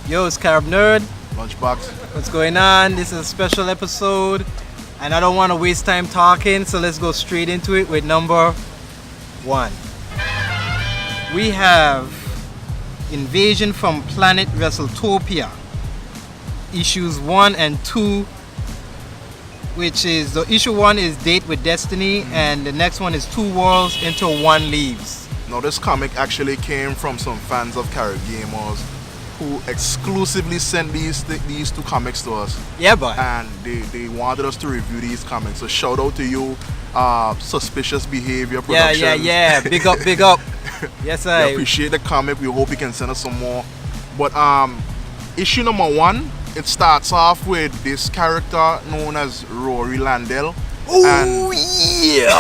Yo, it's Carib Nerd. Lunchbox. What's going on? This is a special episode, and I don't want to waste time talking, so let's go straight into it with number 1. We have Invasion from Planet Wrestletopia, issues 1 and 2, which is the issue 1 is Date with Destiny, and the next one is 2 Worlds Until One Leaves. Now this comic actually came from some fans of Carib Gamers who exclusively sent these two comics to us. Yeah, boy. And they wanted us to review these comics. So shout out to you, Suspicious Behavior Productions. Yeah. Big up. Yes, I appreciate the comic. We hope you can send us some more. But issue number 1, it starts off with this character known as Rory Landell. Oh yeah!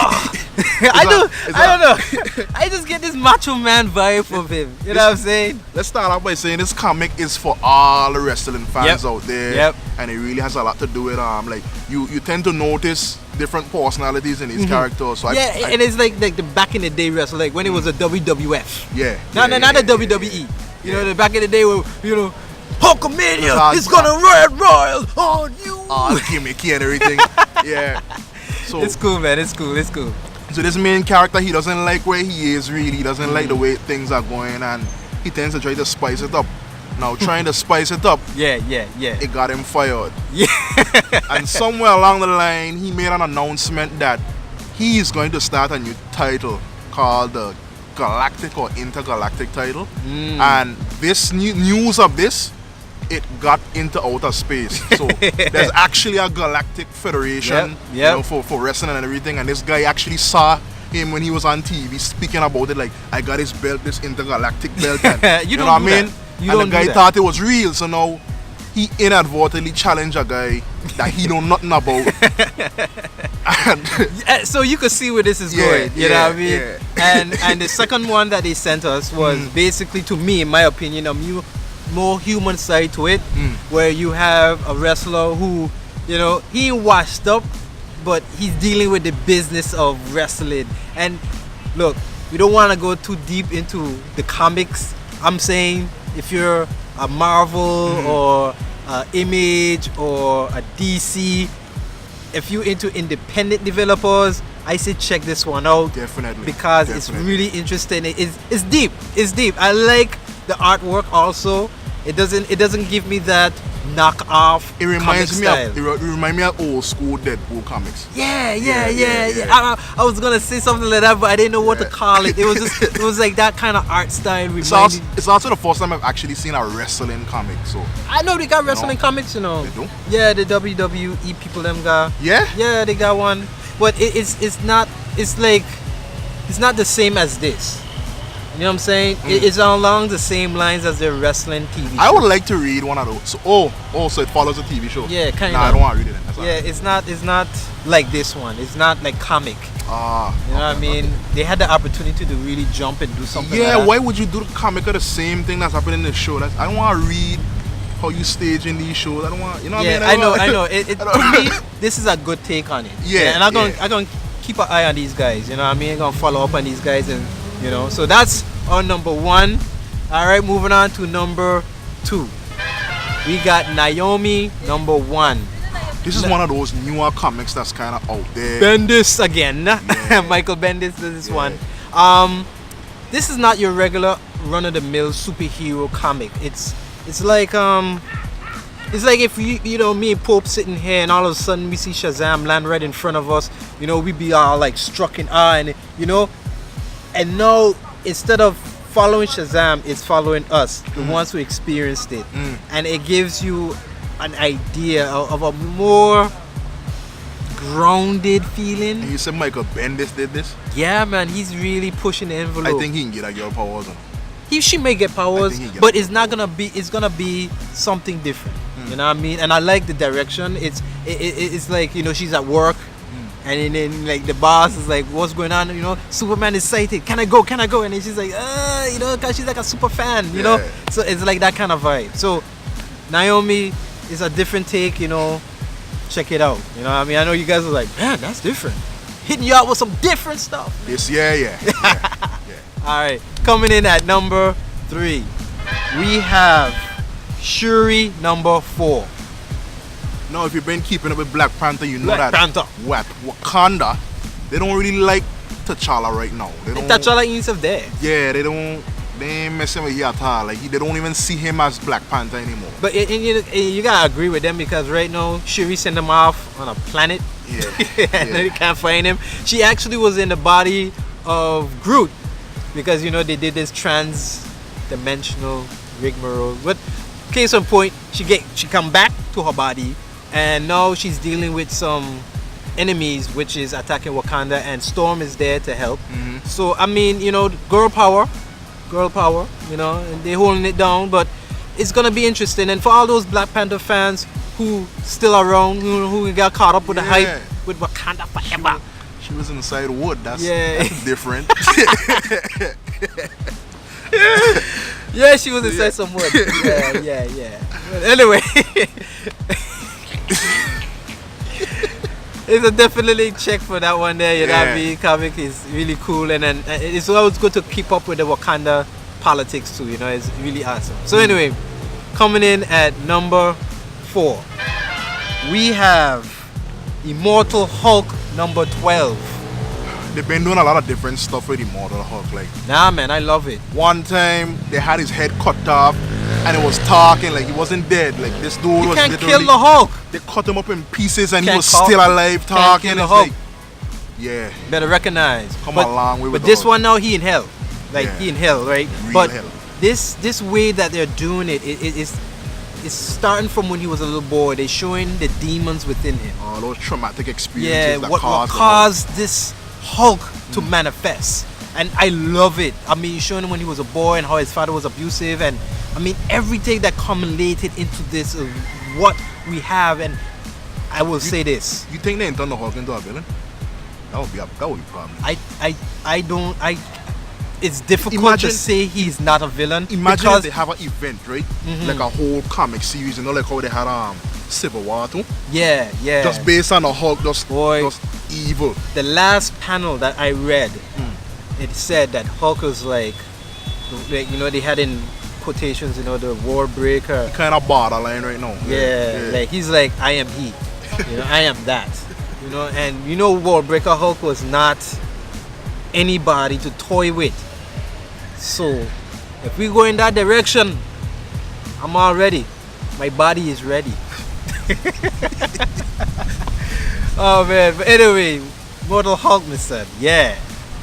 I don't know. I just get this macho man vibe from him. You know what I'm saying? Let's start off by saying this comic is for all the wrestling fans out there. Yep. And it really has a lot to do with like you tend to notice different personalities in these characters. So and it's like the back in the day wrestling, like when it was a WWF. Not a WWE. You know, the back in the day where Hulkamania is gonna ride royal on you. Gimmicky and everything. Yeah. So it's cool, man. It's cool. So this main character, he doesn't like where he is really. He doesn't like the way things are going, and he tends to try to spice it up. Now, trying to spice it up, it got him fired. Yeah. And somewhere along the line, he made an announcement that he is going to start a new title called the Galactic or Intergalactic title. And this news of this, it got into outer space. So there's actually a galactic federation you know, for wrestling and everything. And this guy actually saw him when he was on TV speaking about it, like, I got this belt, this intergalactic belt. And, you know what I mean? And the guy thought it was real. So now he inadvertently challenged a guy that he know nothing about. So you could see where this is going. You know what I mean? And the second one that they sent us was basically, to me, in my opinion, more human side to it, where you have a wrestler who, you know, he ain't washed up, but he's dealing with the business of wrestling. And look, we don't want to go too deep into the comics. I'm saying if you're a Marvel or a Image or a DC, if you're into independent developers, I say check this one out. Definitely. Because it's really interesting. It's deep. I like the artwork also. It doesn't give me that knockoff. It reminds me of old school Deadpool comics. Yeah. I was gonna say something like that, but I didn't know what to call it. It was like that kind of art style. It's also the first time I've actually seen a wrestling comic. So I know they got wrestling comics, you know. They do? Yeah, the WWE people them got. Yeah, they got one, but it's not the same as this. You know what I'm saying? It's along the same lines as the wrestling TV show. I would like to read one of those. So, so it follows a TV show. Yeah, kind of. Nah, I don't want to read it. Right. It's not like this one. It's not like comic. You know what I mean? They had the opportunity to really jump and do something. Yeah, like that. Why would you do the comic of the same thing that's happening in the show? I don't want to read how you stage in these shows. I don't want, you know what I mean? I know. To me, this is a good take on it. Yeah. And I'm gonna keep an eye on these guys. You know what I mean? I'm gonna follow up on these guys, and you know. So that's on number 1. All right, moving on to number 2. We got Naomi, number 1. This is one of those newer comics that's kind of out there. Bendis again. Michael Bendis does this one. This is not your regular run-of-the-mill superhero comic. It's like if you know, me and Pope sitting here, and all of a sudden we see Shazam land right in front of us. You know, we be all like struck in awe, and you know, and now instead of following Shazam, it's following us, the ones who experienced it, and it gives you an idea of a more grounded feeling. And you said Michael Bendis did this? Yeah, man, he's really pushing the envelope. I think he can get a girl powers. She may get powers, but it's not gonna be. It's gonna be something different. You know what I mean? And I like the direction. It's like, you know, she's at work. And then like the boss is like, what's going on? You know, Superman is sighted. Can I go? And then she's like, you know, cause she's like a super fan, you know. So it's like that kind of vibe. So Naomi is a different take, you know. Check it out. You know what I mean? I know you guys are like, man, that's different. Hitting you out with some different stuff. Yes, yeah. All right, coming in at number 3, we have Shuri number 4. Now, if you've been keeping up with Black Panther, you know Black Panther. Wakanda, they don't really like T'Challa right now. T'Challa ain't of there. Yeah, they ain't messing with him at all. Like, they don't even see him as Black Panther anymore. But you gotta agree with them because right now Shuri sent him off on a planet. Yeah. And they can't find him. She actually was in the body of Groot because they did this trans-dimensional rigmarole. But case in point, she come back to her body, and now she's dealing with some enemies which is attacking Wakanda, and Storm is there to help. Mm-hmm. So I mean, girl power, and they're holding it down. But it's gonna be interesting, and for all those Black Panther fans who still around, who got caught up with the hype with Wakanda forever. She was inside wood. That's different. Yeah, she was inside some wood. Yeah. But anyway, it's a definitely check for that one there. You know what I mean? Comic is really cool, and then it's always good to keep up with the Wakanda politics too. It's really awesome. So anyway, coming in at number 4, we have Immortal Hulk number 12. They've been doing a lot of different stuff with Immortal Hulk. Like, nah, man, I love it. One time they had his head cut off, and it was talking like he wasn't dead. Like, this dude was can't literally, kill the Hulk. They cut him up in pieces, and he was still alive talking. The it's Hulk. like, yeah, better recognize. Come a long way with But the this Hulk. one now, he in hell. Like he in hell, right? Real but hell. this way that they're doing it's starting from when he was a little boy. They're showing the demons within him. All those traumatic experiences that what caused this Hulk to manifest. And I love it. I mean, showing him when he was a boy and how his father was abusive, and I mean everything that culminated into this what we have. And I will say this. You think they turn the Hulk into a villain? That would be a problem. It's difficult to say he's not a villain. Imagine because if they have an event, right? Like a whole comic series, like how they had Civil War too. Yeah. Just based on the Hulk, just evil. The last panel that I read, it said that Hulk was like they had in quotations, the war breaker. Kind of borderline right now. Yeah, like he's like, I am he. I am that. And war breaker Hulk was not anybody to toy with. So if we go in that direction, I'm all ready. My body is ready. Oh man, but anyway, Immortal Hulk, Mr. Yeah,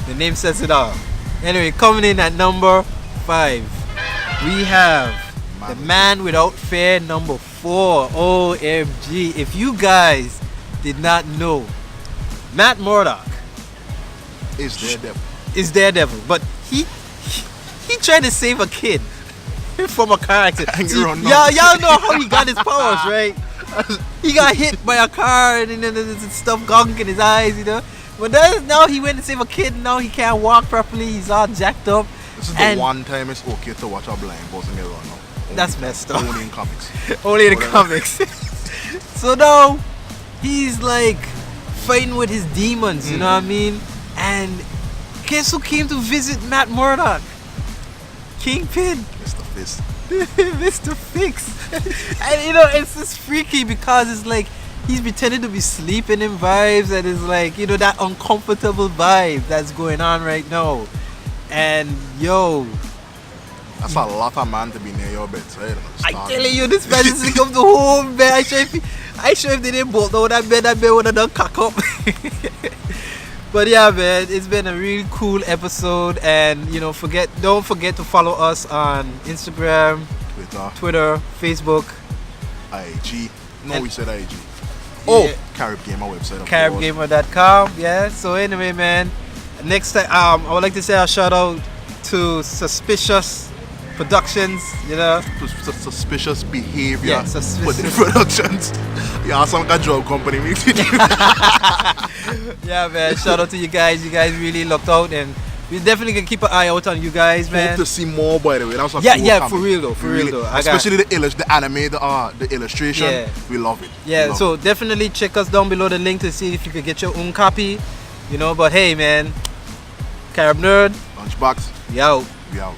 the name says it all. Anyway, coming in at number 5, we have the Man Without Fear number 4. OMG, if you guys did not know, Matt Murdock is Daredevil, but he tried to save a kid from a car accident. Y'all know how he got his powers, right? He got hit by a car and then there's stuff gunk in his eyes, But now he went to save a kid, and now he can't walk properly. He's all jacked up. This is the one time it's okay to watch a blind person get run now. That's messed up. Only in comics. Only in the comics. So now he's like fighting with his demons, you know what I mean? And guess who came to visit Matt Murdock? Kingpin. Mr. Fist. Mr. Fix. And it's just freaky because it's like he's pretending to be sleeping in vibes, and it's like, that uncomfortable vibe that's going on right now. And that's a lot of man to be near your bed. So I'm telling you, this man is come to home, man. I sure if they didn't bolt down that bed would have done cock up. But yeah, man, it's been a really cool episode, and don't forget to follow us on Instagram, Twitter, Facebook, IG. No, we said IG. Yeah. Carib Gamer website. CaribGamer.com. Yeah. So anyway, man, next time I would like to say a shout out to Suspicious Productions. Suspicious Behavior. Yeah, Suspicious Productions. Yeah, some kind of job company. Yeah, man. Shout out to you guys. You guys really looked out, and we definitely can keep an eye out on you guys, man. Hope to see more, by the way. That's for real though. Especially the anime, the illustration. Yeah. We love it. Yeah, so definitely check us down below the link to see if you could get your own copy. But hey, man, Carib Nerd. Lunchbox. We out. We out.